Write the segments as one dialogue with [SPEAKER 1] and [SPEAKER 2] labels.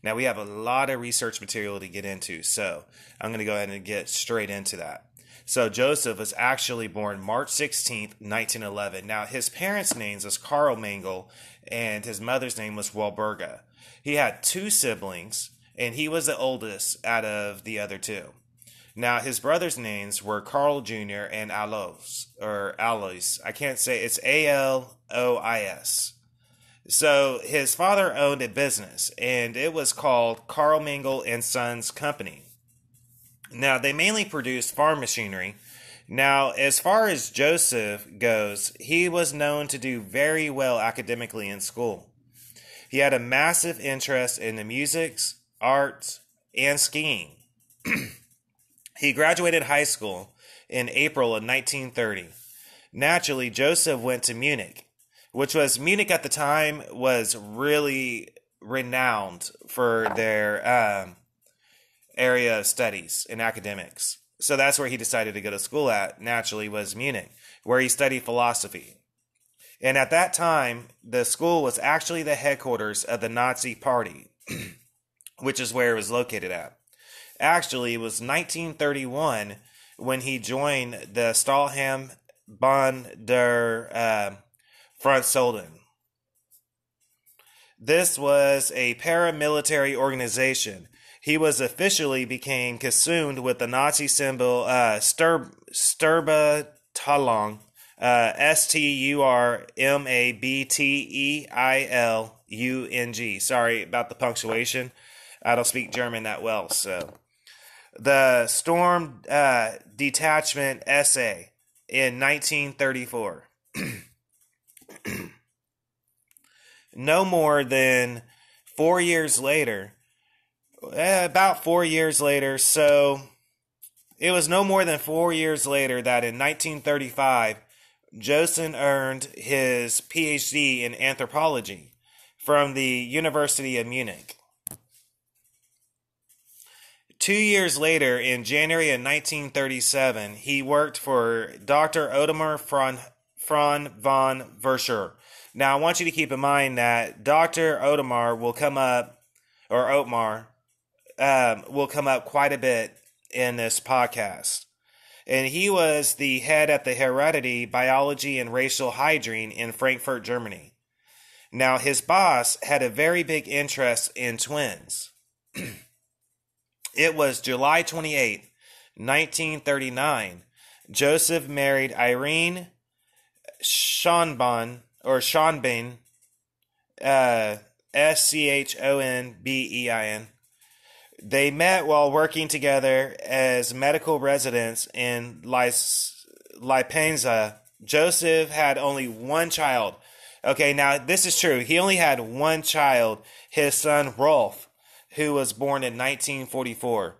[SPEAKER 1] Now, we have a lot of research material to get into, so I'm going to go ahead and get straight into that. So Joseph was actually born March 16th, 1911. Now, his parents' names was Karl Mengele, and his mother's name was Walburga. He had two siblings, and he was the oldest out of the other two. Now, his brothers' names were Carl Jr. and Alois. I can't say, it's Alois. So his father owned a business, and it was called Carl Mengele and Sons Company. Now, they mainly produced farm machinery. Now, as far as Joseph goes, he was known to do very well academically in school. He had a massive interest in the music, arts, and skiing. He graduated high school in April of 1930. Naturally, Joseph went to Munich, Munich at the time was really renowned for their area of studies in academics. So that's where he decided to go to school at, naturally, was Munich, where he studied philosophy. And at that time, the school was actually the headquarters of the Nazi Party, which is where it was located at. Actually, it was 1931 when he joined the Stahlhelm Bund der Frontsoldaten. This was a paramilitary organization. He was officially became consumed with the Nazi symbol Sturmabteilung, Sturmabteilung. Sorry about the punctuation. I don't speak German that well, so. The Storm Detachment SA in 1934. No more than 4 years later, about 4 years later, so it was no more than 4 years later that in 1935, Joseph earned his PhD in anthropology from the University of Munich. 2 years later, in January of 1937, he worked for Dr. Otmar von Verscher. Now, I want you to keep in mind that Dr. Otmar will come up, or Otmar, will come up quite a bit in this podcast. And he was the head at the Heredity, Biology, and Racial Hygiene in Frankfurt, Germany. Now, his boss had a very big interest in twins. It was July 28, 1939. Joseph married Irene Schonbein, Schonbein. They met while working together as medical residents in Lipenza. Joseph had only one child. Okay, now this is true. He only had one child, his son Rolf, who was born in 1944.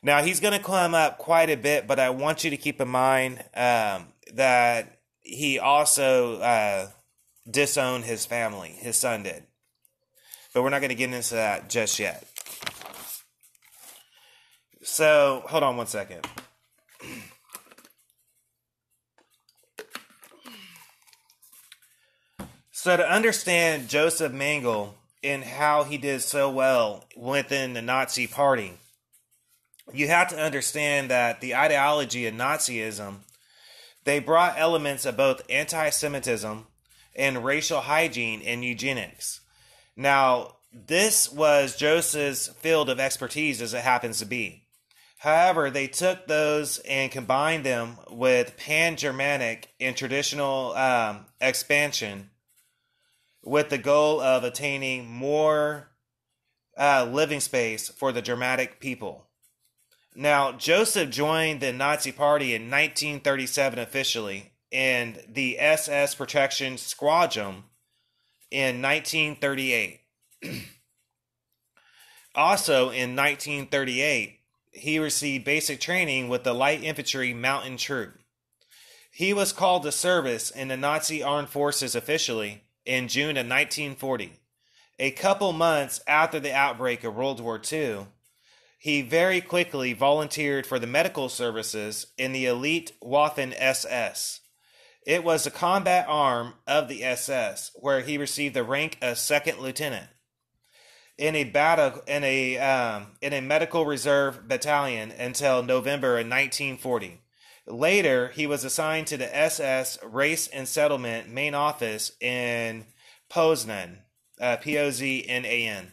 [SPEAKER 1] Now, he's going to come up quite a bit, but I want you to keep in mind that he also disowned his family. His son did. But we're not going to get into that just yet. So, hold on one second. So, to understand Josef Mengele and how he did so well within the Nazi Party, you have to understand that the ideology of Nazism, they brought elements of both anti-Semitism and racial hygiene and eugenics. Now, this was Joseph's field of expertise, as it happens to be. However, they took those and combined them with pan-Germanic and traditional expansion with the goal of attaining more living space for the Germanic people. Now, Joseph joined the Nazi Party in 1937 officially, and the SS Protection Squadron in 1938. Also, in 1938, he received basic training with the Light Infantry Mountain Troop. He was called to service in the Nazi Armed Forces officially in June of 1940. A couple months after the outbreak of World War II, he very quickly volunteered for the medical services in the elite Waffen SS. It was a combat arm of the SS, where he received the rank of second lieutenant. in a medical reserve battalion until November in 1940. Later, he was assigned to the SS Race and Settlement main office in Poznan, Poznan.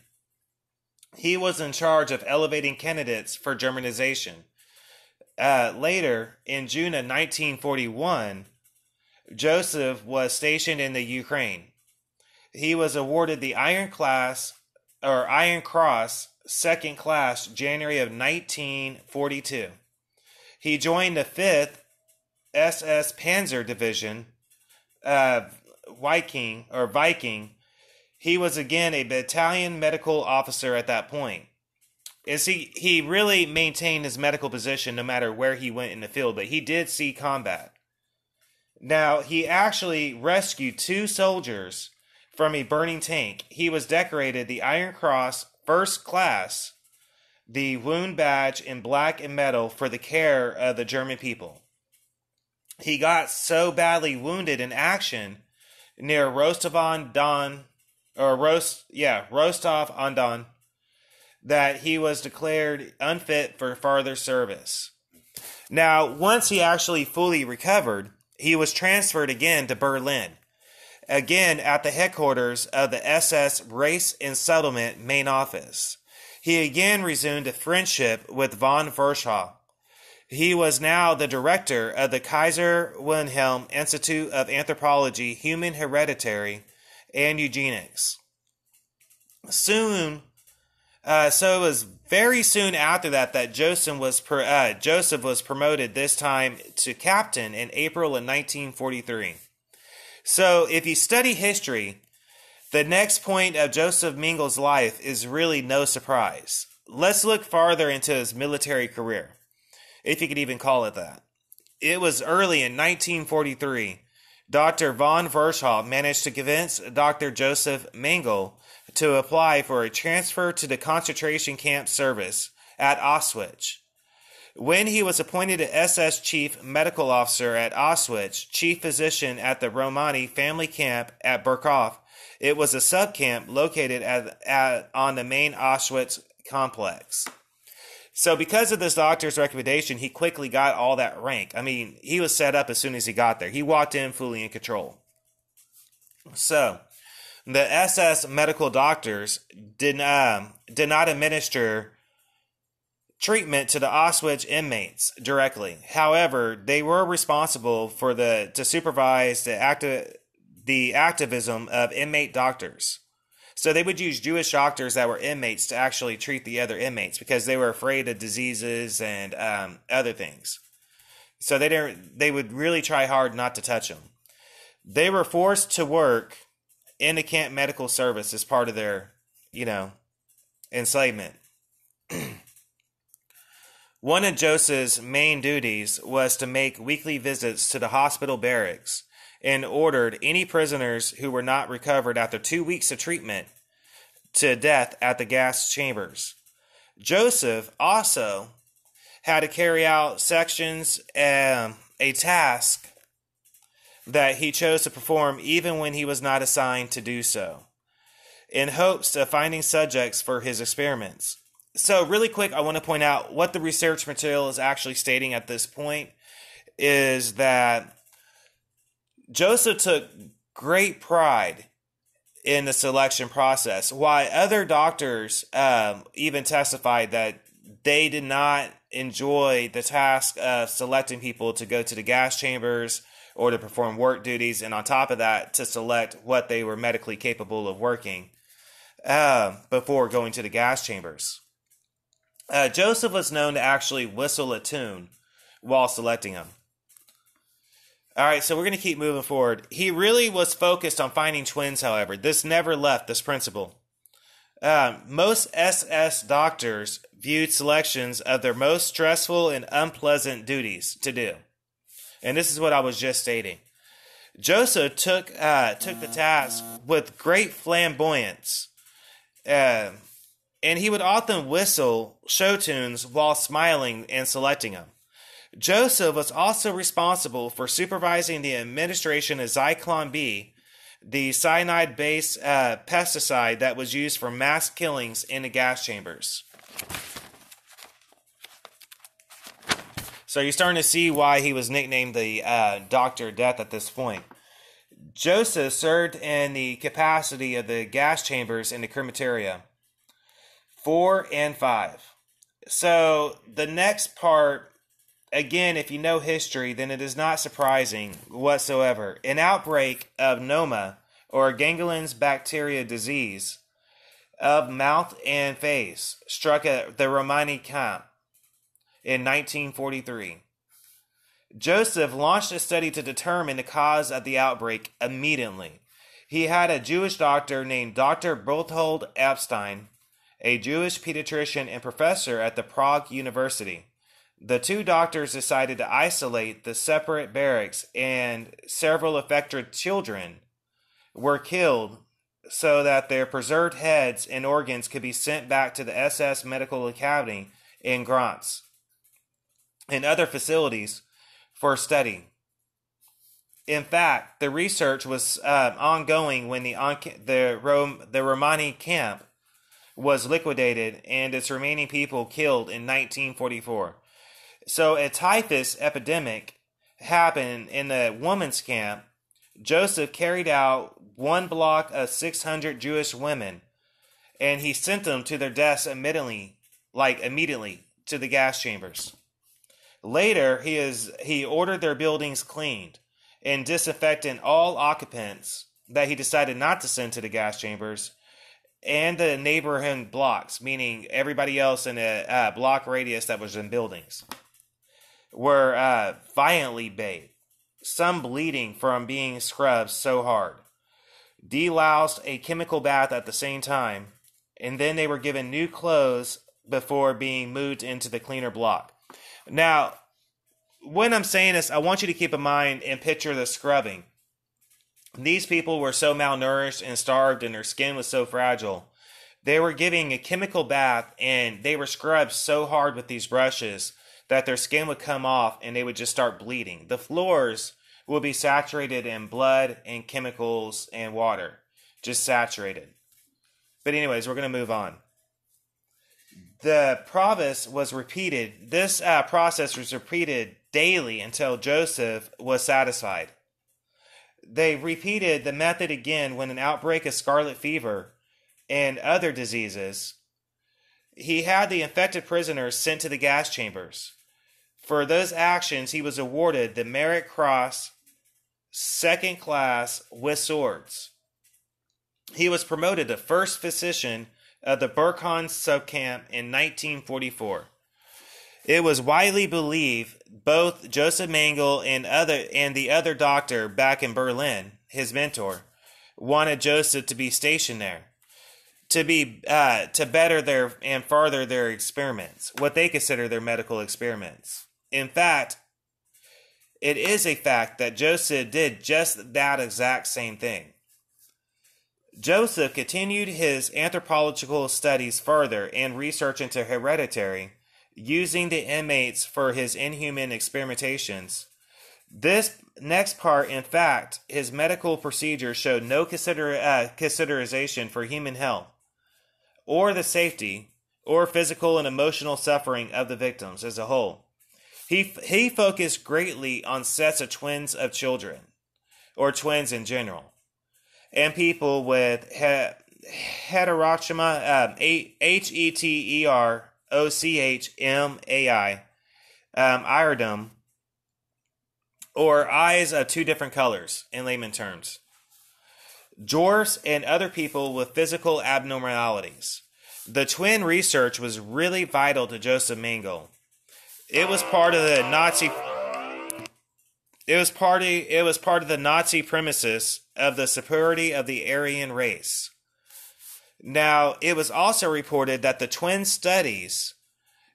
[SPEAKER 1] He was in charge of elevating candidates for Germanization. Later, in June of 1941, Joesph was stationed in the Ukraine. He was awarded the Iron Cross, second class, January of 1942. He joined the 5th SS Panzer Division, Viking. He was again a battalion medical officer at that point. He really maintained his medical position no matter where he went in the field, but he did see combat. Now, he actually rescued 2 soldiers from a burning tank. He was decorated the Iron Cross First Class, the wound badge in black and metal for the care of the German people. He got so badly wounded in action near Rostov-on-Don, that he was declared unfit for further service. Now, once he actually fully recovered, he was transferred again to Berlin, again at the headquarters of the SS Race and Settlement main office. He again resumed a friendship with von Verschall. He was now the director of the Kaiser Wilhelm Institute of Anthropology, Human Hereditary, and Eugenics. So it was very soon after that Joseph was promoted, this time to captain, in April of 1943. So if you study history, the next point of Josef Mengele's life is really no surprise. Let's look farther into his military career, if you could even call it that. It was early in 1943. Dr. von Verschall managed to convince Dr. Joesph Mengele to apply for a transfer to the concentration camp service at Auschwitz. When he was appointed a SS Chief Medical Officer at Auschwitz, Chief Physician at the Romani Family Camp at Berkow, it was a subcamp located on the main Auschwitz complex. So because of this doctor's recommendation, he quickly got all that rank. I mean, he was set up as soon as he got there. He walked in fully in control. So the SS medical doctors did not administer treatment to the Auschwitz inmates directly. However, they were responsible to supervise the activism of inmate doctors. So they would use Jewish doctors that were inmates to actually treat the other inmates because they were afraid of diseases and other things. So they would really try hard not to touch them. They were forced to work in the camp medical service as part of their, enslavement. One of Joseph's main duties was to make weekly visits to the hospital barracks and ordered any prisoners who were not recovered after 2 weeks of treatment to death at the gas chambers. Joesph also had to carry out a task that he chose to perform even when he was not assigned to do so, in hopes of finding subjects for his experiments. So really quick, I want to point out what the research material is actually stating at this point is that Joesph took great pride in the selection process, while other doctors even testified that they did not enjoy the task of selecting people to go to the gas chambers or to perform work duties, and on top of that, to select what they were medically capable of working before going to the gas chambers. Joesph was known to actually whistle a tune while selecting them. All right, so we're going to keep moving forward. He really was focused on finding twins, however. This never left this principle. Most SS doctors viewed selections of their most stressful and unpleasant duties to do. And this is what I was just stating. Joesph took the task with great flamboyance. And he would often whistle show tunes while smiling and selecting them. Joesph was also responsible for supervising the administration of Zyklon B, the cyanide-based pesticide that was used for mass killings in the gas chambers. So you're starting to see why he was nicknamed the Dr.Death at this point. Joseph served in the capacity of the gas chambers in the crematoria 4 and 5. So the next part, again, if you know history, then it is not surprising whatsoever. An outbreak of Noma, or Gangelin's bacteria disease, of mouth and face struck at the Romani camp in 1943. Joseph launched a study to determine the cause of the outbreak immediately. He had a Jewish doctor named Dr. Berthold Epstein, a Jewish pediatrician and professor at the Prague University. The two doctors decided to isolate the separate barracks, and several affected children were killed so that their preserved heads and organs could be sent back to the SS Medical Academy in Graz and other facilities for study. In fact, the research was ongoing when the Romani camp was liquidated and its remaining people killed in 1944. So a typhus epidemic happened in the women's camp. Joseph carried out one block of 600 Jewish women, and he sent them to their deaths immediately to the gas chambers. Later, he ordered their buildings cleaned and disinfected all occupants that he decided not to send to the gas chambers and the neighboring blocks, meaning everybody else in a block radius that was in buildings, were violently bathed, some bleeding from being scrubbed so hard, deloused a chemical bath at the same time, and then they were given new clothes before being moved into the cleaner block. Now, when I'm saying this, I want you to keep in mind and picture the scrubbing. These people were so malnourished and starved, and their skin was so fragile. They were giving a chemical bath, and they were scrubbed so hard with these brushes that their skin would come off and they would just start bleeding. The floors would be saturated in blood and chemicals and water, just saturated. But anyways, we're going to move on. The process was repeated. This process was repeated daily until Joseph was satisfied. They repeated the method again when an outbreak of scarlet fever and other diseases. He had the infected prisoners sent to the gas chambers. For those actions, he was awarded the Merit Cross, second class, with swords. He was promoted to first physician of the Burkhan subcamp in 1944. It was widely believed both Josef Mengele and the other doctor back in Berlin, his mentor, wanted Joseph to be stationed there, to better their and further their experiments, what they consider their medical experiments. In fact, it is a fact that Joseph did just that exact same thing. Joseph continued his anthropological studies further and research into heredity, using the inmates for his inhuman experimentations. This next part, in fact, his medical procedures showed no consideration for human health, or the safety, or physical and emotional suffering of the victims as a whole. He focused greatly on sets of twins of children, or twins in general, and people with heterochromy, heterochmai, iridum, or eyes of two different colors, in layman terms. Dwarfs and other people with physical abnormalities. The twin research was really vital to Josef Mengele. It was part of the Nazi. It was part of the Nazi premises of the superiority of the Aryan race. Now, it was also reported that the twin studies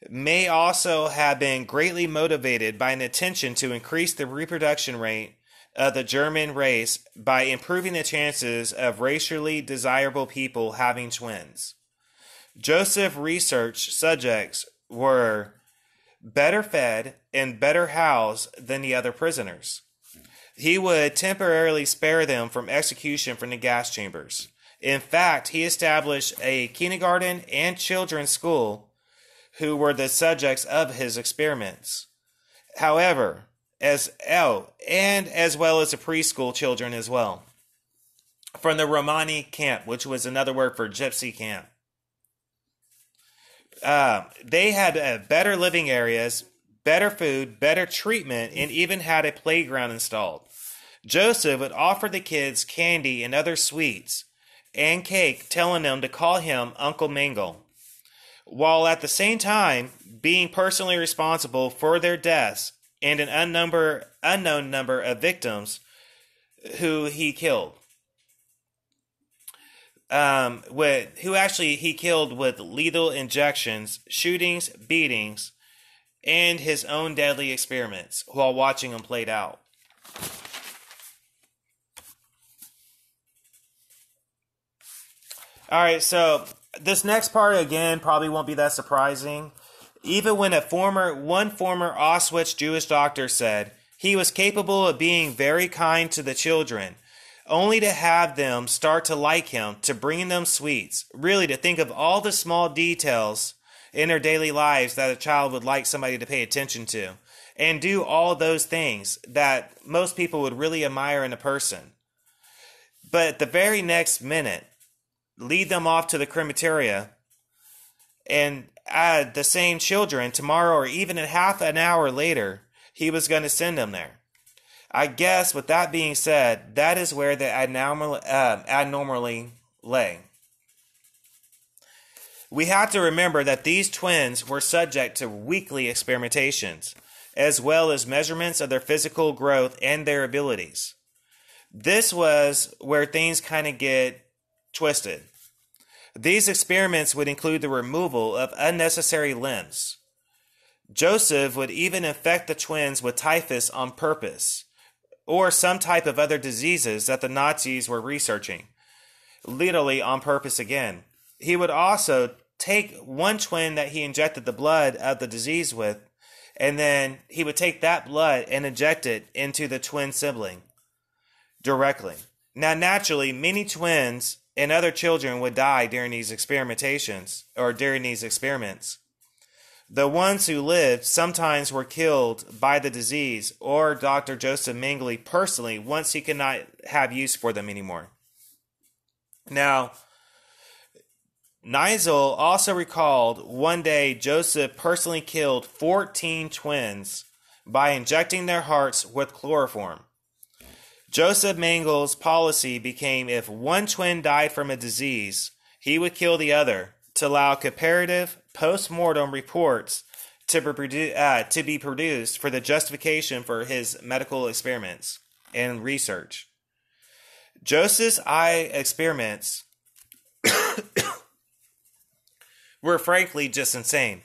[SPEAKER 1] may also have been greatly motivated by an intention to increase the reproduction rate of the German race by improving the chances of racially desirable people having twins. Joseph research subjects were better fed and better housed than the other prisoners. He would temporarily spare them from execution from the gas chambers. In fact, he established a kindergarten and children's school who were the subjects of his experiments. However, as well as the preschool children as well, from the Romani camp, which was another word for gypsy camp. They had better living areas, better food, better treatment, and even had a playground installed. Joseph would offer the kids candy and other sweets and cake, telling them to call him Uncle Mengele, while at the same time being personally responsible for their deaths and an unknown number of victims who he killed. Who actually he killed with lethal injections, shootings, beatings, and his own deadly experiments while watching them played out. All right, so this next part again probably won't be that surprising. Even when one former Auschwitz Jewish doctor said he was capable of being very kind to the children, only to have them start to like him, to bring them sweets, really to think of all the small details in their daily lives that a child would like somebody to pay attention to, and do all those things that most people would really admire in a person. But at the very next minute, lead them off to the crematoria and add the same children tomorrow or even in half an hour later, he was going to send them there. I guess with that being said, that is where the abnormally lay. We have to remember that these twins were subject to weekly experimentations, as well as measurements of their physical growth and their abilities. This was where things kind of get twisted. These experiments would include the removal of unnecessary limbs. Joseph would even infect the twins with typhus on purpose, or some type of other diseases that the Nazis were researching, literally on purpose again. He would also take one twin that he injected the blood of the disease with, and then he would take that blood and inject it into the twin sibling directly. Now, naturally, many twins and other children would die during these experiments. The ones who lived sometimes were killed by the disease or Dr. Josef Mengele personally once he could not have use for them anymore. Now, Nigel also recalled one day Joseph personally killed 14 twins by injecting their hearts with chloroform. Josef Mengele's policy became if one twin died from a disease, he would kill the other to allow comparative post-mortem reports to be produced for the justification for his medical experiments and research. Joseph's eye experiments were frankly just insane.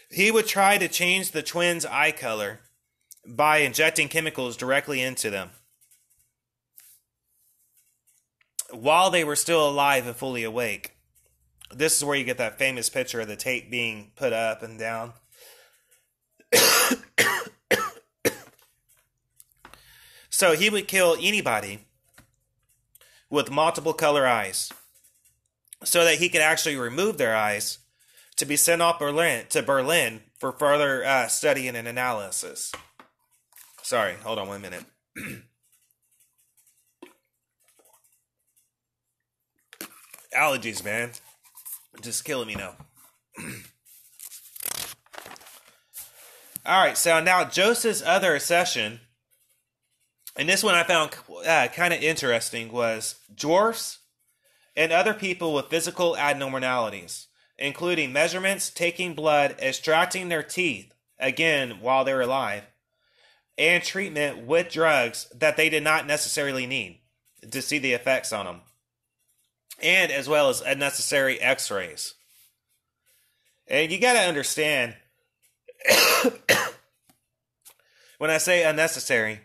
[SPEAKER 1] He would try to change the twins' eye color by injecting chemicals directly into them while they were still alive and fully awake. This is where you get that famous picture of the tape being put up and down. So he would kill anybody with multiple color eyes so that he could actually remove their eyes to be sent off to Berlin for further study and analysis. Sorry, hold on 1 minute. Allergies, man. Just killing me now. Alright, so now Joseph's other accession, and this one I found kind of interesting, was dwarfs and other people with physical abnormalities, including measurements, taking blood, extracting their teeth, again, while they're alive, and treatment with drugs that they did not necessarily need to see the effects on them, and as well as unnecessary x-rays. And you got to understand, when I say unnecessary,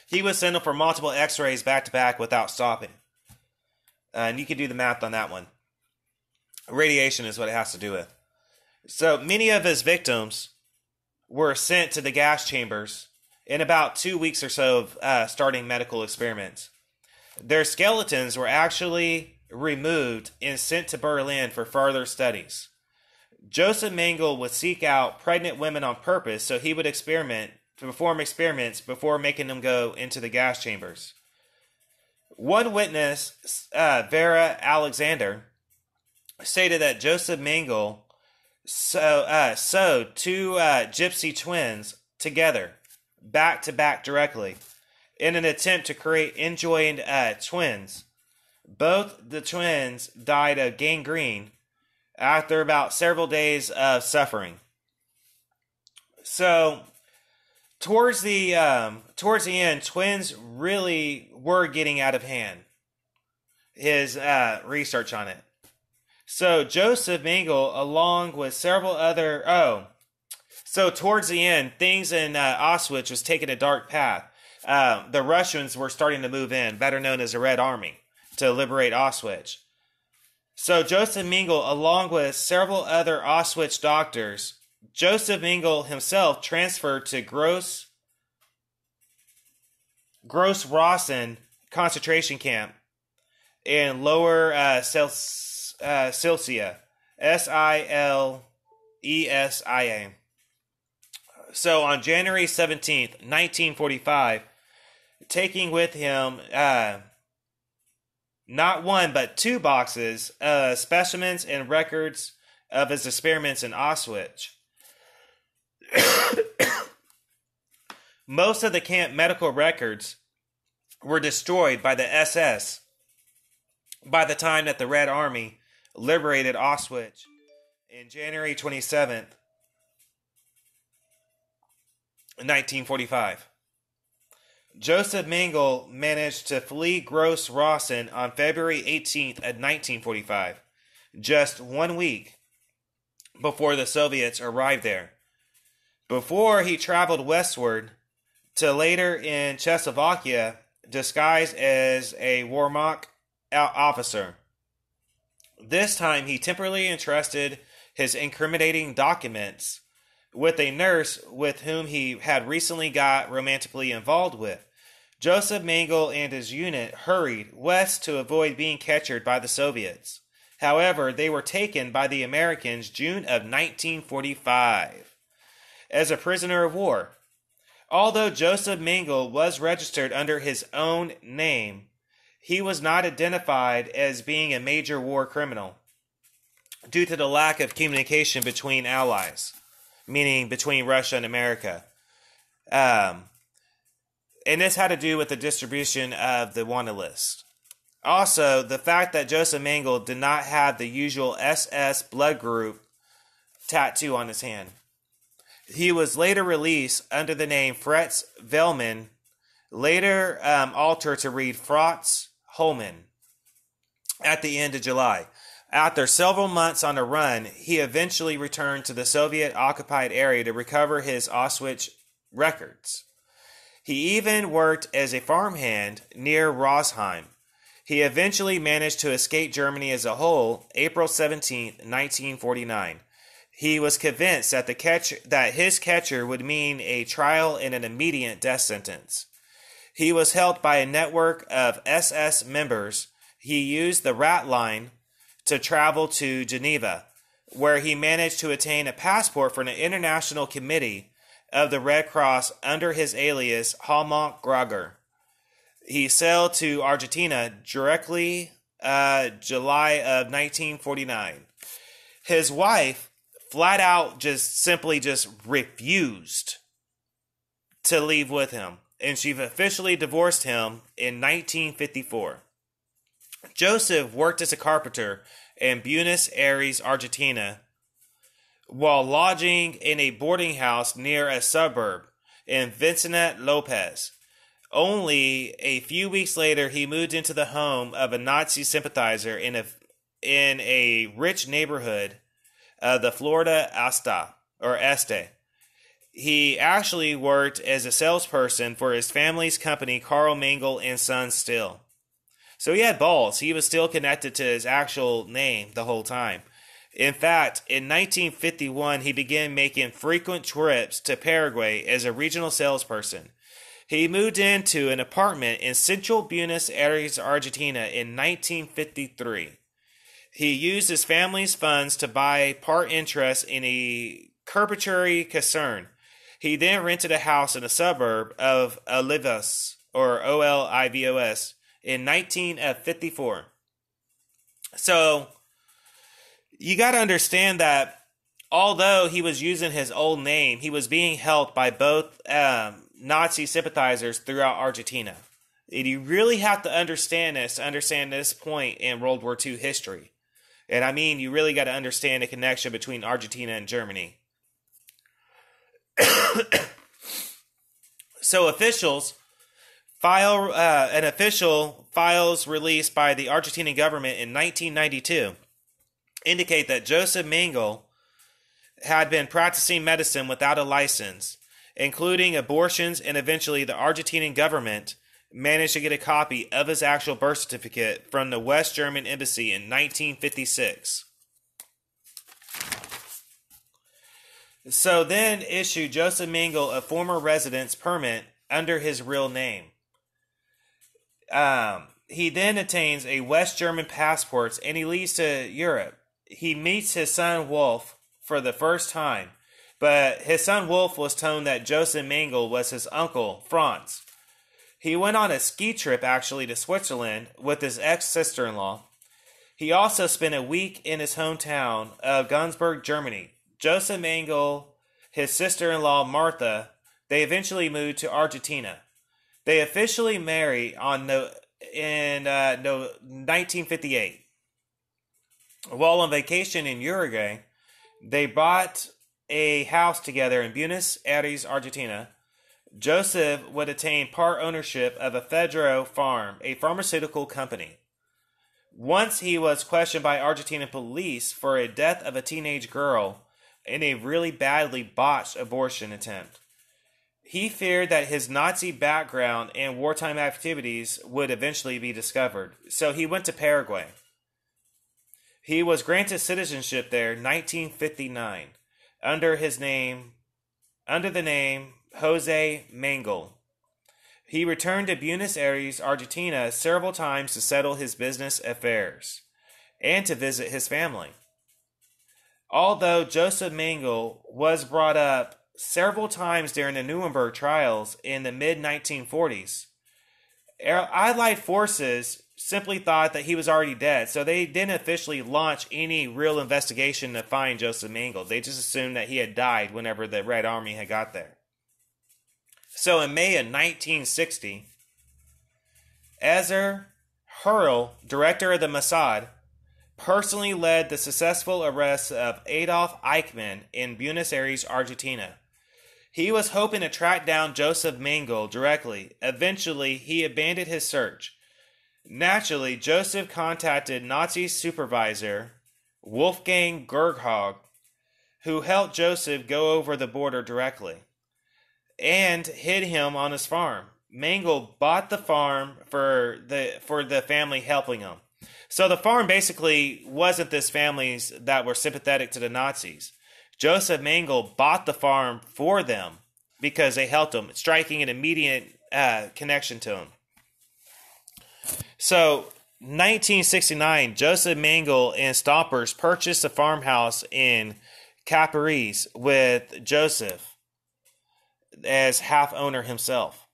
[SPEAKER 1] he was sending for multiple x-rays back to back without stopping. And you can do the math on that one. Radiation is what it has to do with. So many of his victims were sent to the gas chambers in about 2 weeks or so of starting medical experiments. Their skeletons were actually removed and sent to Berlin for further studies. Josef Mengele would seek out pregnant women on purpose so he would perform experiments before making them go into the gas chambers. One witness, Vera Alexander, stated that Josef Mengele sewed two gypsy twins together, back to back directly, in an attempt to create enjoined twins. Both the twins died of gangrene after about several days of suffering. So, towards the end, twins really were getting out of hand. His research on it. So Josef Mengele, along with several other so towards the end, things in Auschwitz was taking a dark path. The Russians were starting to move in, better known as the Red Army, to liberate Auschwitz. So Josef Mengele, along with several other Auschwitz doctors, Josef Mengele himself transferred to Gross-Rosen concentration camp in Lower Silesia, Silesia. So on January 17th, 1945, taking with him not one but two boxes of specimens and records of his experiments in Auschwitz. Most of the camp medical records were destroyed by the SS by the time that the Red Army liberated Auschwitz in January 27th, 1945. Josef Mengele managed to flee Gross-Rosen on February 18th of 1945, just 1 week before the Soviets arrived there. Before he traveled westward to later in Czechoslovakia, disguised as a Wehrmacht officer. This time he temporarily entrusted his incriminating documents with a nurse with whom he had recently got romantically involved with. Josef Mengele and his unit hurried west to avoid being captured by the Soviets. However, they were taken by the Americans June of 1945 as a prisoner of war. Although Josef Mengele was registered under his own name, he was not identified as being a major war criminal due to the lack of communication between allies, meaning between Russia and America. And this had to do with the distribution of the wanted list. Also, the fact that Josef Mengele did not have the usual SS blood group tattoo on his hand. He was later released under the name Fritz Vellman, later altered to read Fritz Holman, at the end of July. After several months on the run, he eventually returned to the Soviet-occupied area to recover his Auschwitz records. He even worked as a farmhand near Rosheim. He eventually managed to escape Germany as a whole, April 17, 1949. He was convinced that his capture would mean a trial and an immediate death sentence. He was helped by a network of SS members. He used the Rat Line to travel to Geneva, where he managed to attain a passport for an international committee of the Red Cross under his alias Helmut Grager. He sailed to Argentina directly July of 1949. His wife flat out simply refused to leave with him, and she officially divorced him in 1954. Joseph worked as a carpenter in Buenos Aires, Argentina, while lodging in a boarding house near a suburb in Vicente Lopez. Only a few weeks later, he moved into the home of a Nazi sympathizer in a rich neighborhood of the Florida Este. He actually worked as a salesperson for his family's company, Carl Mengele and Sons still. So he had balls. He was still connected to his actual name the whole time. In fact, in 1951, he began making frequent trips to Paraguay as a regional salesperson. He moved into an apartment in central Buenos Aires, Argentina in 1953. He used his family's funds to buy part interest in a carpentry concern. He then rented a house in a suburb of Olivos, or Olivos, in 1954. So, you got to understand that although he was using his old name, he was being helped by both Nazi sympathizers throughout Argentina. And you really have to understand this to understand this point in World War II history. And I mean, you really got to understand the connection between Argentina and Germany. So an official files released by the Argentinian government in 1992 indicate that Josef Mengele had been practicing medicine without a license, including abortions, and eventually the Argentinian government managed to get a copy of his actual birth certificate from the West German embassy in 1956. So then issued Josef Mengele a former residence permit under his real name. He then attains a West German passport and he leaves to Europe. He meets his son Wolf for the first time, but his son Wolf was told that Josef Mengele was his uncle, Franz. He went on a ski trip actually to Switzerland with his ex-sister-in-law. He also spent a week in his hometown of Günzburg, Germany. Josef Mengele, his sister-in-law Martha, they eventually moved to Argentina. They officially married in 1958. While on vacation in Uruguay, they bought a house together in Buenos Aires, Argentina. Joseph would attain part ownership of a Fedro farm, a pharmaceutical company. Once he was questioned by Argentine police for a death of a teenage girl in a really badly botched abortion attempt. He feared that his Nazi background and wartime activities would eventually be discovered, so he went to Paraguay. He was granted citizenship there in 1959 under the name Josef Mengele. He returned to Buenos Aires, Argentina several times to settle his business affairs and to visit his family. Although Josef Mengele was brought up several times during the Nuremberg trials in the mid-1940s, Allied forces simply thought that he was already dead, so they didn't officially launch any real investigation to find Josef Mengele. They just assumed that he had died whenever the Red Army had got there. So in May of 1960, Ezer Hurl, director of the Mossad, personally led the successful arrest of Adolf Eichmann in Buenos Aires, Argentina. He was hoping to track down Josef Mengele directly. Eventually, he abandoned his search. Naturally, Joseph contacted Nazi supervisor Wolfgang Gerhag, who helped Joseph go over the border directly, and hid him on his farm. Mengele bought the farm for the family helping him. So the farm basically wasn't this families that were sympathetic to the Nazis. Josef Mengele bought the farm for them because they helped him, striking an immediate connection to him. So, 1969, Josef Mengele and Stompers purchased a farmhouse in Capiz with Joseph as half owner himself.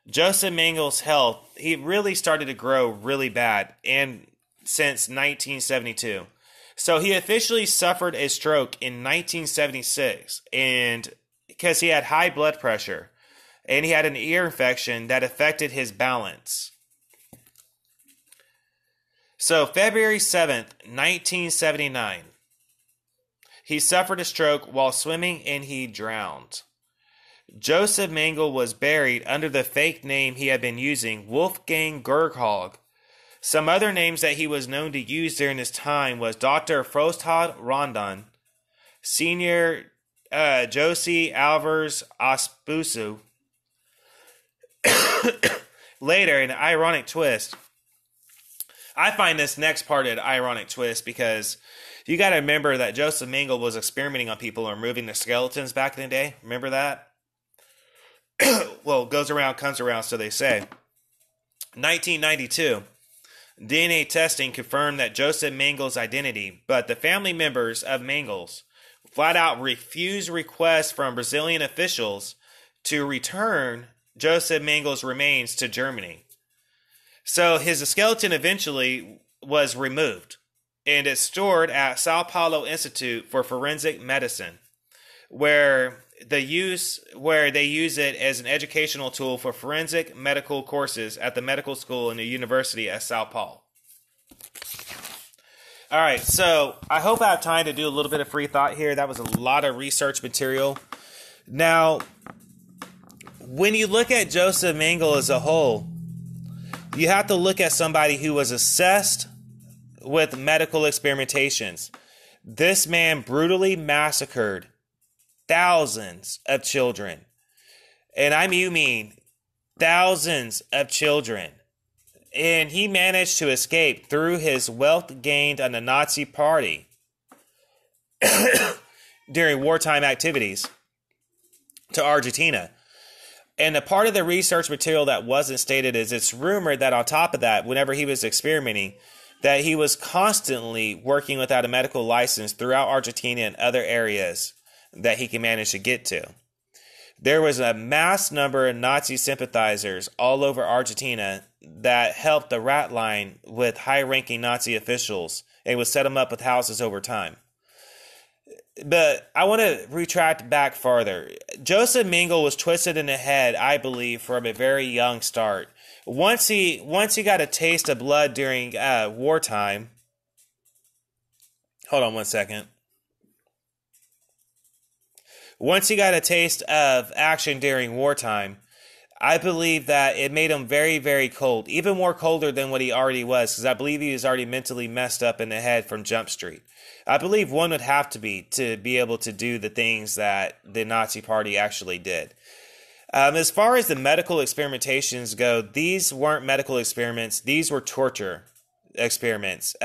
[SPEAKER 1] Josef Mengele's health, he really started to grow really bad and since 1972. So he officially suffered a stroke in 1976 and because he had high blood pressure and he had an ear infection that affected his balance. So February 7th, 1979, he suffered a stroke while swimming and he drowned. Josef Mengele was buried under the fake name he had been using, Wolfgang Gerhag. Some other names that he was known to use during this time was Dr. Frostad Rondon, Senior Josie Alvarez Aspusu. Later, in an ironic twist, I find this next part an ironic twist because you got to remember that Josef Mengele was experimenting on people and removing their skeletons back in the day. Remember that? well, goes around, comes around, so they say. 1992, DNA testing confirmed that Josef Mengele's identity, but the family members of Mengele's flat out refused requests from Brazilian officials to return Josef Mengele's remains to Germany. So his skeleton eventually was removed, and it's stored at Sao Paulo Institute for Forensic Medicine, where they use it as an educational tool for forensic medical courses at the medical school in the University at Sao Paulo. All right, so I hope I have time to do a little bit of free thought here. That was a lot of research material. Now, when you look at Josef Mengele as a whole, you have to look at somebody who was obsessed with medical experimentations. This man brutally massacred thousands of children. And I mean thousands of children. And he managed to escape through his wealth gained on the Nazi Party during wartime activities to Argentina. And a part of the research material that wasn't stated is it's rumored that on top of that, whenever he was experimenting, that he was constantly working without a medical license throughout Argentina and other areas that he can manage to get to. There was a mass number of Nazi sympathizers all over Argentina that helped the rat line with high-ranking Nazi officials and would set them up with houses over time. But I want to retract back farther. Josef Mengele was twisted in the head, I believe, from a very young start. Once he got a taste of blood during wartime. Hold on one second. Once he got a taste of action during wartime, I believe that it made him very, very cold. Even more colder than what he already was, because I believe he was already mentally messed up in the head from Jump Street. I believe one would have to be able to do the things that the Nazi Party actually did. As far as the medical experimentations go, these weren't medical experiments. These were torture experiments.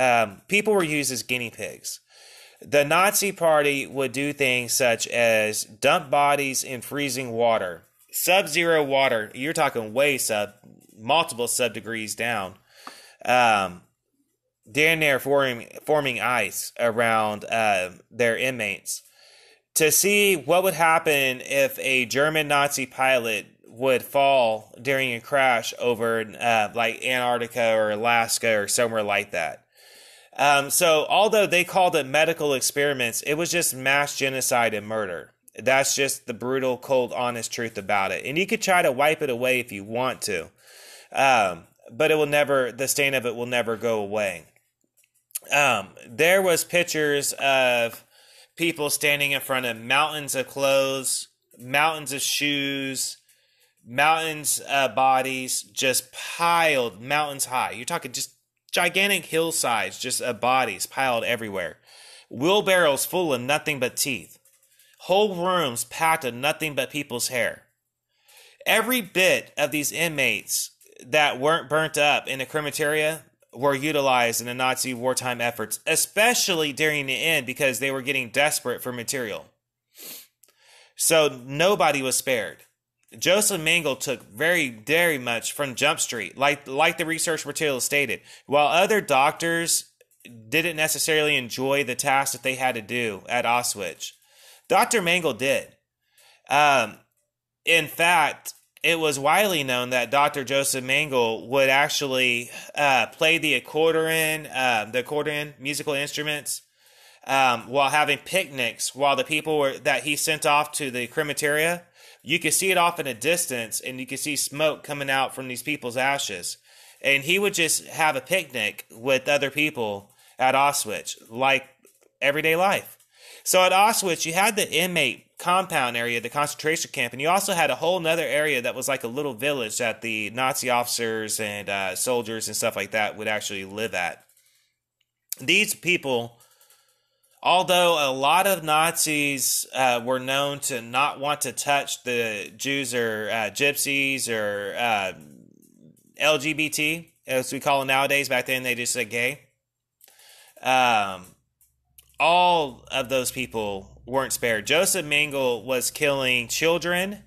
[SPEAKER 1] People were used as guinea pigs. The Nazi Party would do things such as dump bodies in freezing water, sub-zero water. You're talking multiple sub-degrees down. Down there forming ice around their inmates to see what would happen if a German Nazi pilot would fall during a crash over like Antarctica or Alaska or somewhere like that. So although they called it medical experiments, it was just mass genocide and murder. That's just the brutal, cold, honest truth about it. And you could try to wipe it away if you want to. But it will never, the stain of it will never go away. There was pictures of people standing in front of mountains of clothes, mountains of shoes, mountains of bodies, just piled mountains high. You're talking just gigantic hillsides, just of bodies piled everywhere. Wheelbarrows full of nothing but teeth. Whole rooms packed of nothing but people's hair. Every bit of these inmates that weren't burnt up in the crematoria were utilized in the Nazi wartime efforts, especially during the end because they were getting desperate for material. So nobody was spared. Josef Mengele took very, very much from Jump Street, like the research material stated. While other doctors didn't necessarily enjoy the task that they had to do at Auschwitz, Dr. Mengele did. In fact, it was widely known that Dr. Josef Mengele would actually play the accordion, musical instruments, while having picnics while the people that he sent off to the crematoria. You could see it off in a distance, and you could see smoke coming out from these people's ashes. And he would just have a picnic with other people at Auschwitz, like everyday life. So at Auschwitz, you had the inmate compound area, the concentration camp, and you also had a whole other area that was like a little village that the Nazi officers and soldiers and stuff like that would actually live at. These people, although a lot of Nazis were known to not want to touch the Jews or gypsies or LGBT, as we call them nowadays, back then they just said gay. All of those people weren't spared. Josef Mengele was killing children,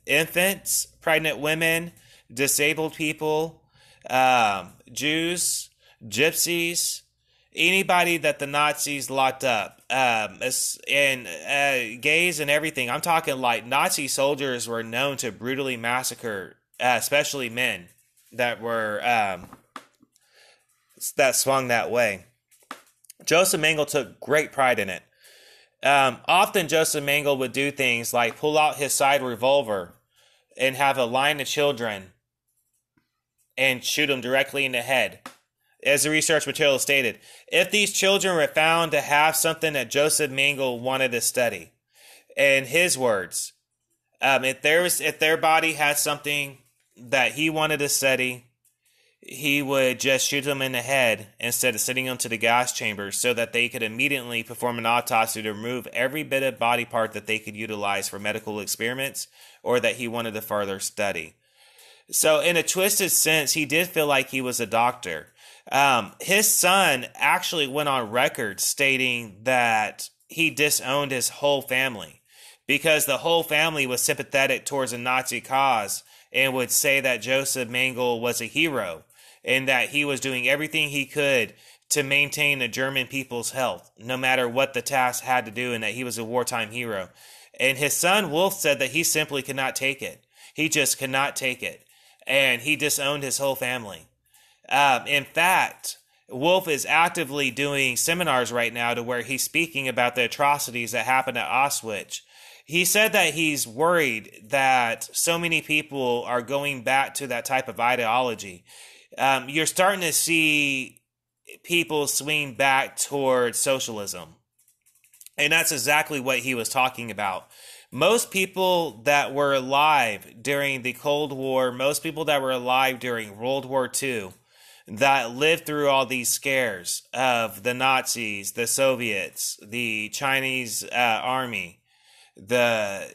[SPEAKER 1] infants, pregnant women, disabled people, Jews, gypsies, anybody that the Nazis locked up, and gays and everything. I'm talking like Nazi soldiers were known to brutally massacre, especially men that were that swung that way. Josef Mengele took great pride in it. Often Josef Mengele would do things like pull out his side revolver and have a line of children and shoot them directly in the head. As the research material stated, if these children were found to have something that Josef Mengele wanted to study, in his words, if their body had something that he wanted to study, he would just shoot them in the head instead of sending them to the gas chamber so that they could immediately perform an autopsy to remove every bit of body part that they could utilize for medical experiments or that he wanted to further study. So in a twisted sense, he did feel like he was a doctor. His son actually went on record stating that he disowned his whole family because the whole family was sympathetic towards the Nazi cause and would say that Josef Mengele was a hero and that he was doing everything he could to maintain the German people's health, no matter what the task had to do, and that he was a wartime hero. And his son, Wolf, said that he simply could not take it. He just could not take it. And he disowned his whole family. In fact, Wolf is actively doing seminars right now to where he's speaking about the atrocities that happened at Auschwitz. He said that he's worried that so many people are going back to that type of ideology. You're starting to see people swing back towards socialism. And that's exactly what he was talking about. Most people that were alive during the Cold War, most people that were alive during World War II, that lived through all these scares of the Nazis, the Soviets, the Chinese army, the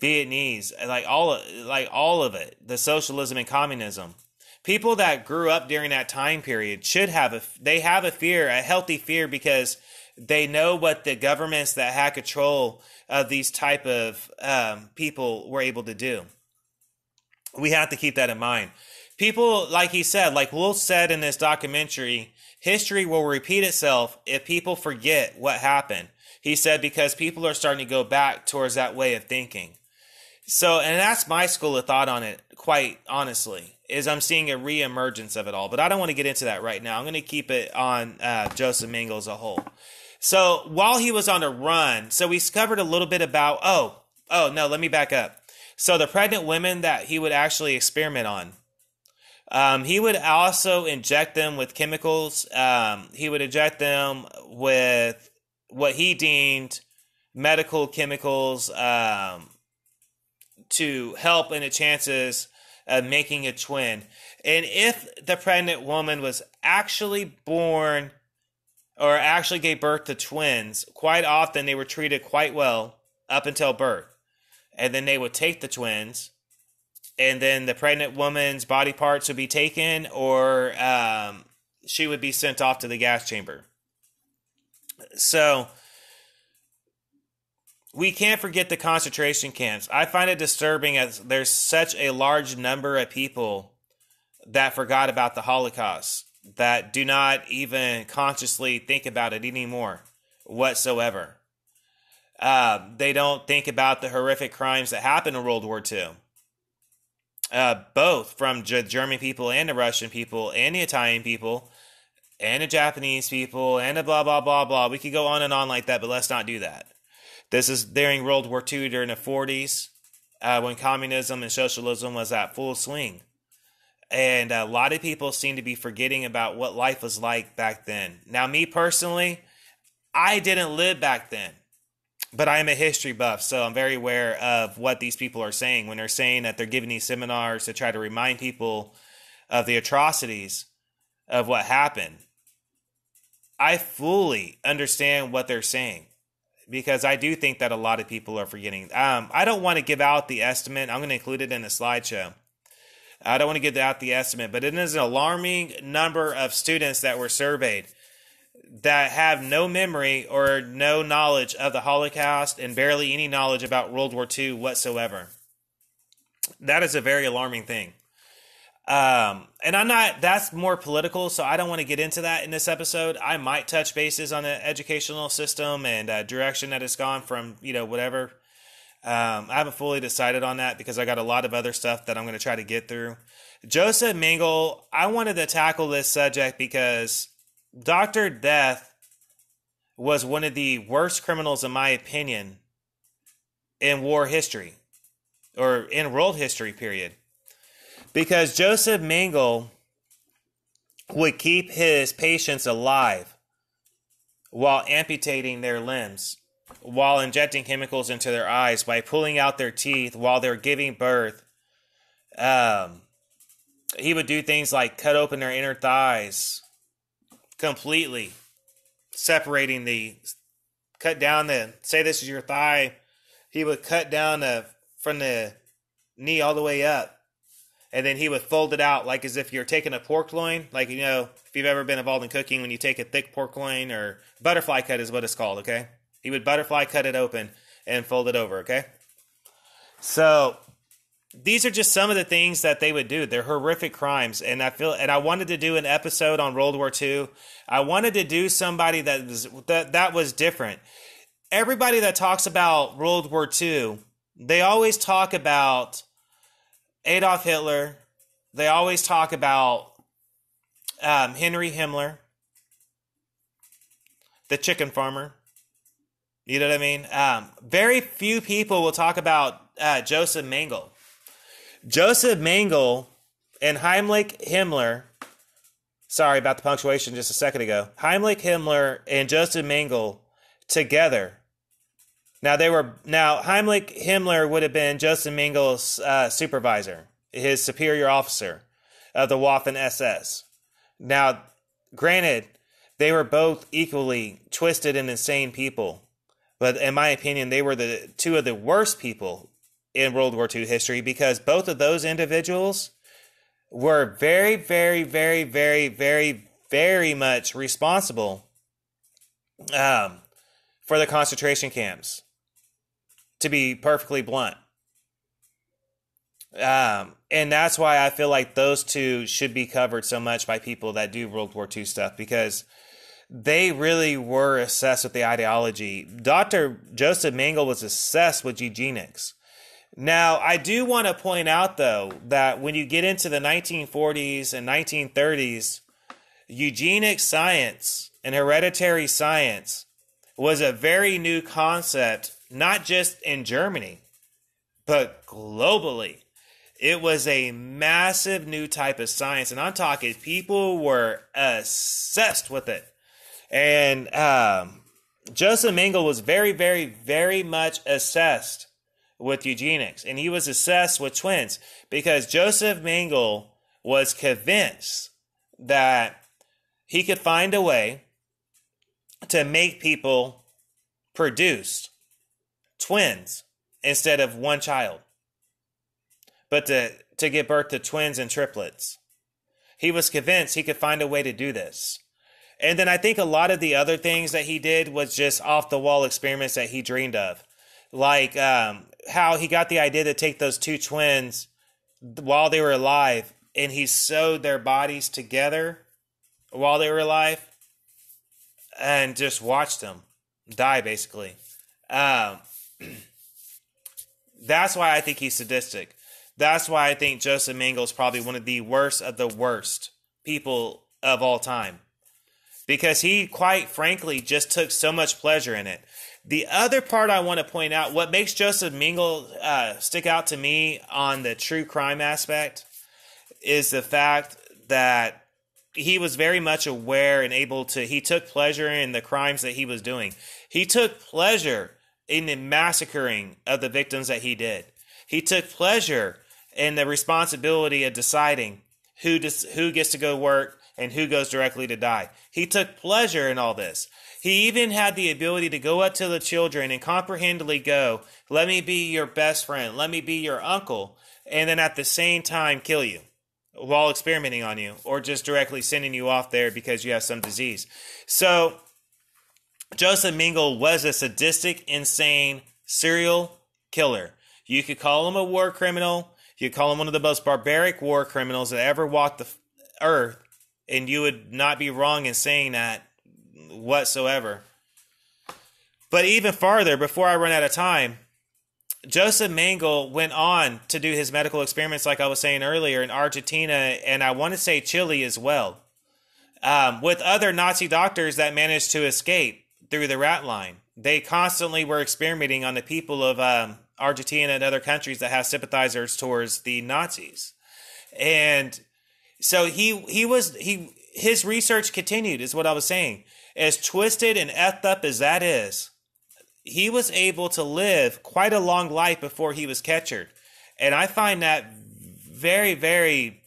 [SPEAKER 1] Vietnamese, like all of it, the socialism and communism. People that grew up during that time period should have a fear, a healthy fear, because they know what the governments that had control of these type of people were able to do. We have to keep that in mind. People, like he said, like Wolf said in this documentary, history will repeat itself if people forget what happened. He said because people are starting to go back towards that way of thinking. So, and that's my school of thought on it, quite honestly, is I'm seeing a re-emergence of it all. But I don't want to get into that right now. I'm going to keep it on Josef Mengele as a whole. So while he was on a run, so we covered a little bit about, no, let me back up. So the pregnant women that he would actually experiment on, he would also inject them with chemicals. He would inject them with what he deemed medical chemicals to help in the chances of making a twin. And if the pregnant woman was actually born or actually gave birth to twins, quite often they were treated quite well up until birth. And then they would take the twins, and then the pregnant woman's body parts would be taken, or she would be sent off to the gas chamber. So we can't forget the concentration camps. I find it disturbing as there's such a large number of people that forgot about the Holocaust, that do not even consciously think about it anymore whatsoever. They don't think about the horrific crimes that happened in World War II. Both from the German people and the Russian people and the Italian people and the Japanese people and the blah, blah, blah, blah. We could go on and on like that, but let's not do that. This is during World War II, during the 40s, when communism and socialism was at full swing. And a lot of people seem to be forgetting about what life was like back then. Now, me personally, I didn't live back then, but I am a history buff, so I'm very aware of what these people are saying when they're saying that they're giving these seminars to try to remind people of the atrocities of what happened. I fully understand what they're saying, because I do think that a lot of people are forgetting. I don't want to give out the estimate. I'm going to include it in the slideshow. I don't want to give out the estimate, but it is an alarming number of students that were surveyed that have no memory or no knowledge of the Holocaust and barely any knowledge about World War II whatsoever. That is a very alarming thing. And that's more political, so I don't want to get into that in this episode. I might touch bases on the educational system and direction that it's gone from, whatever. I haven't fully decided on that because I got a lot of other stuff that I'm going to try to get through. Joseph Mengele, I wanted to tackle this subject because Dr. Death was one of the worst criminals, in my opinion, in war history, or in world history, period. Because Josef Mengele would keep his patients alive while amputating their limbs, while injecting chemicals into their eyes, by pulling out their teeth while they're giving birth. He would do things like cut open their inner thighs completely, cut down say this is your thigh. He would cut down from the knee all the way up. And then he would fold it out like as if you're taking a pork loin. Like, if you've ever been involved in cooking, when you take a thick pork loin, or butterfly cut is what it's called, okay? He would butterfly cut it open and fold it over, okay? So these are just some of the things that they would do. They're horrific crimes. And I wanted to do an episode on World War II. I wanted to do somebody that was different. Everybody that talks about World War II, they always talk about Adolf Hitler. They always talk about Henry Himmler, the chicken farmer. You know what I mean? Very few people will talk about Josef Mengele. Josef Mengele and Heimlich Himmler. Sorry about the punctuation just a second ago. Heimlich Himmler and Josef Mengele together. Now Heimlich Himmler would have been Josef Mengele's supervisor, his superior officer of the Waffen SS. Now, granted, they were both equally twisted and insane people, but in my opinion, they were the two of the worst people in World War II history, because both of those individuals were very, very, very, very, very, very much responsible for the concentration camps, to be perfectly blunt. And that's why I feel like those two should be covered so much by people that do World War II stuff, because they really were obsessed with the ideology. Dr. Josef Mengele was obsessed with eugenics. Now, I do want to point out, though, that when you get into the 1940s and 1930s, eugenic science and hereditary science was a very new concept, not just in Germany, but globally. It was a massive new type of science, and I'm talking people were obsessed with it. And Josef Mengele was very, very, very much obsessed with eugenics, and he was obsessed with twins, because Josef Mengele was convinced that he could find a way to make people produce twins instead of one child, but to give birth to twins and triplets. He was convinced he could find a way to do this. And then I think a lot of the other things that he did was just off-the-wall experiments that he dreamed of. Like how he got the idea to take those two twins while they were alive, and he sewed their bodies together while they were alive and just watched them die, basically. That's why I think he's sadistic. That's why I think Josef Mengele is probably one of the worst people of all time, because he, quite frankly, just took so much pleasure in it. The other part I want to point out, what makes Josef Mengele stick out to me on the true crime aspect, is the fact that he was very much aware and he took pleasure in the crimes that he was doing. He took pleasure in the massacring of the victims that he did. He took pleasure in the responsibility of deciding who gets to go work and who goes directly to die. He took pleasure in all this. He even had the ability to go up to the children and comprehendingly go, "Let me be your best friend. Let me be your uncle," and then at the same time kill you while experimenting on you, or just directly sending you off there because you have some disease. So Josef Mengele was a sadistic, insane serial killer. You could call him a war criminal. You call him one of the most barbaric war criminals that ever walked the earth, and you would not be wrong in saying that whatsoever. But even farther, before I run out of time, Josef Mengele went on to do his medical experiments, like I was saying earlier, in Argentina, and I want to say Chile as well, with other Nazi doctors that managed to escape through the rat line. They constantly were experimenting on the people of Argentina and other countries that have sympathizers towards the Nazis. And so his research continued, is what I was saying. As twisted and effed up as that is, he was able to live quite a long life before he was captured. And I find that very, very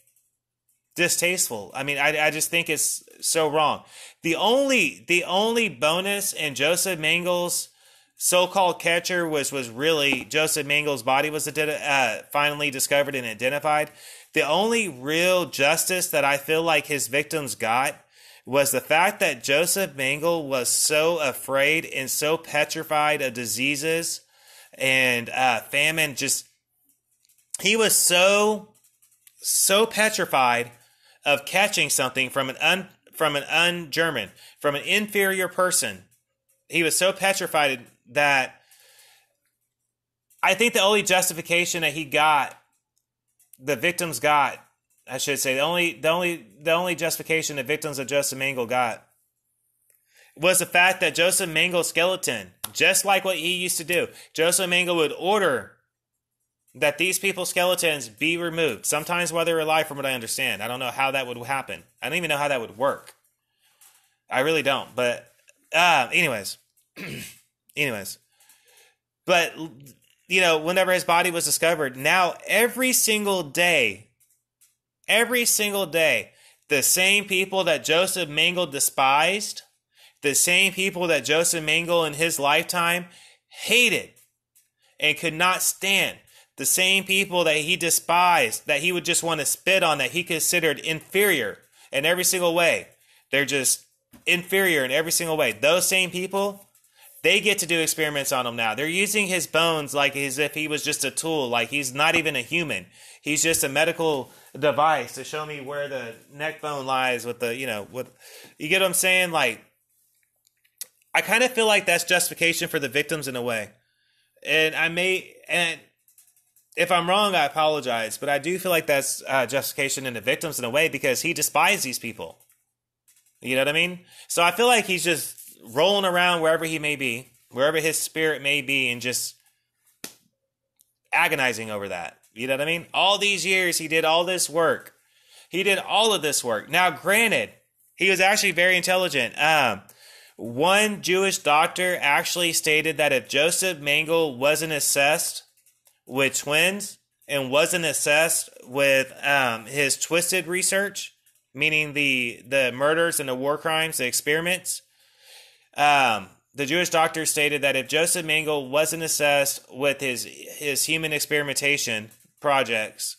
[SPEAKER 1] distasteful. I mean, I just think it's so wrong. The only bonus in Josef Mengele's so-called catcher was really Josef Mengele's body was finally discovered and identified. The only real justice that I feel like his victims got was the fact that Josef Mengele was so afraid and so petrified of diseases and famine. Just, he was so petrified of catching something from an un-German, from an inferior person. He was so petrified that I think the only justification that he got, the victims got, I should say, the only justification the victims of Josef Mengele got was the fact that Josef Mengele's skeleton, just like what he used to do, Josef Mengele would order that these people's skeletons be removed, sometimes while they were alive, from what I understand. I don't know how that would happen. I don't even know how that would work. I really don't. But anyways. But, whenever his body was discovered, now every single day, the same people that Josef Mengele despised, the same people that Josef Mengele in his lifetime hated and could not stand, the same people that he despised, that he would just want to spit on, that he considered inferior in every single way. They're just inferior in every single way. Those same people, they get to do experiments on him now. They're using his bones like as if he was just a tool, like he's not even a human. He's just a medical device to show me where the neck bone lies with the, you get what I'm saying? Like, I kind of feel like that's justification for the victims in a way. And if I'm wrong, I apologize, but I do feel like that's justification in the victims in a way, because he despised these people. You know what I mean? So I feel like he's just rolling around wherever he may be, wherever his spirit may be, and just agonizing over that. You know what I mean? All these years, he did all this work. He did all of this work. Now, granted, he was actually very intelligent. One Jewish doctor actually stated that if Josef Mengele wasn't assessed with twins and wasn't assessed with his twisted research, meaning the murders and the war crimes, the experiments, the Jewish doctor stated that if Josef Mengele wasn't assessed with his human experimentation projects,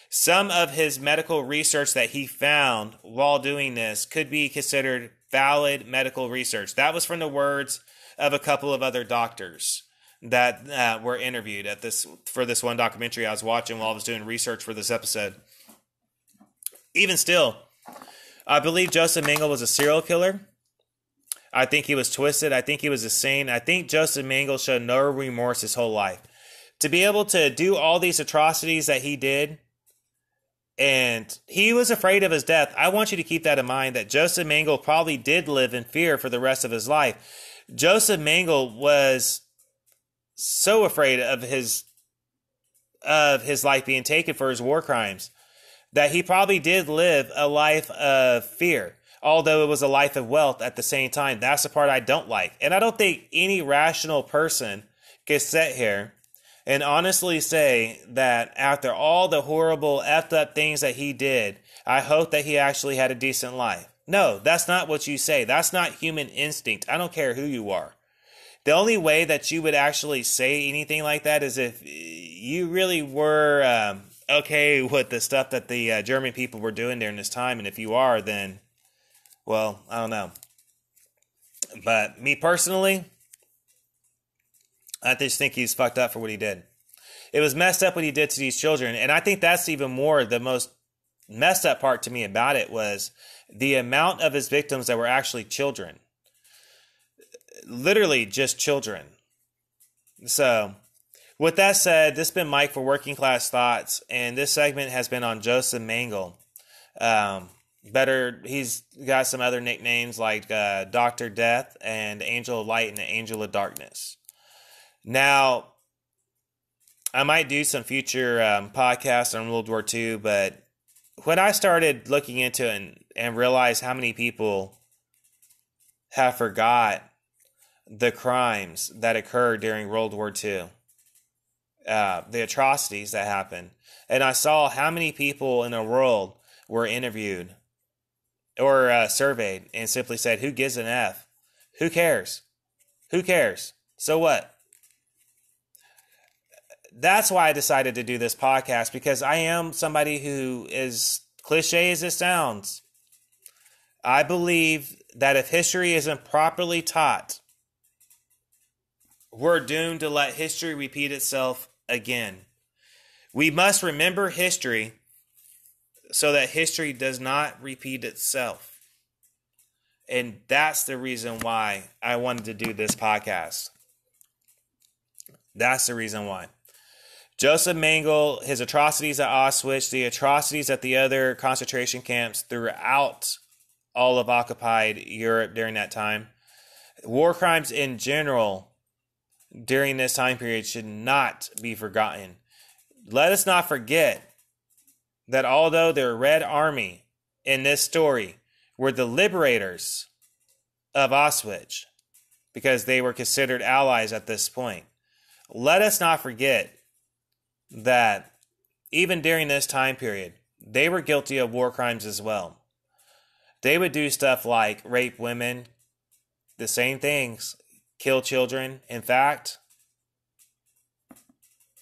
[SPEAKER 1] some of his medical research that he found while doing this could be considered valid medical research. That was from the words of a couple of other doctors that were interviewed for this one documentary I was watching while I was doing research for this episode. Even still, I believe Josef Mengele was a serial killer. I think he was twisted. I think he was insane. I think Josef Mengele showed no remorse his whole life. To be able to do all these atrocities that he did, and he was afraid of his death. I want you to keep that in mind, that Josef Mengele probably did live in fear for the rest of his life. Josef Mengele was so afraid of his life being taken for his war crimes that he probably did live a life of fear, although it was a life of wealth at the same time. That's the part I don't like. And I don't think any rational person can sit here and honestly say that after all the horrible, effed up things that he did, I hope that he actually had a decent life. No, that's not what you say. That's not human instinct. I don't care who you are. The only way that you would actually say anything like that is if you really were okay with the stuff that the German people were doing during this time. And if you are, then, well, I don't know. But me personally, I just think he's fucked up for what he did. It was messed up what he did to these children. And I think that's even more the most messed up part to me about it was the amount of his victims that were actually children. Literally just children. So, with that said, this has been Mike for Working Class Thoughts, and this segment has been on Joesph Mengele. He's got some other nicknames like Dr.Death and Angel of Light and Angel of Darkness. Now, I might do some future podcasts on World War II, but when I started looking into it and realized how many people have forgot the crimes that occurred during World War II, the atrocities that happened, and I saw how many people in the world were interviewed or surveyed and simply said, who gives an F? Who cares? Who cares? So what? That's why I decided to do this podcast, because I am somebody who, is cliche as it sounds, I believe that if history isn't properly taught, we're doomed to let history repeat itself again. We must remember history so that history does not repeat itself. And that's the reason why I wanted to do this podcast. That's the reason why. Josef Mengele, his atrocities at Auschwitz, the atrocities at the other concentration camps throughout all of occupied Europe during that time, war crimes in general during this time period should not be forgotten. Let us not forget that although the Red Army in this story were the liberators of Auschwitz, because they were considered allies at this point, let us not forget that even during this time period, they were guilty of war crimes as well. They would do stuff like rape women, the same things, kill children. In fact,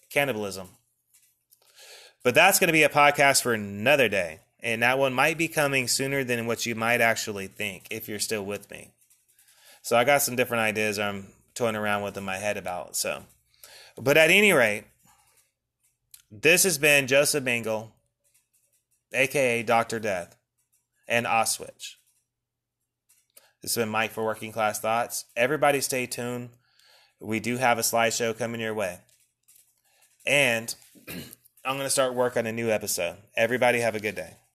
[SPEAKER 1] cannibalism. But that's going to be a podcast for another day. And that one might be coming sooner than what you might actually think, if you're still with me. So I got some different ideas I'm toying around with in my head about. But at any rate, this has been Josef Mengele, a.k.a. Dr. Death, and Auschwitz. This has been Mike for Working Class Thoughts. Everybody stay tuned. We do have a slideshow coming your way. And I'm going to start work on a new episode. Everybody have a good day.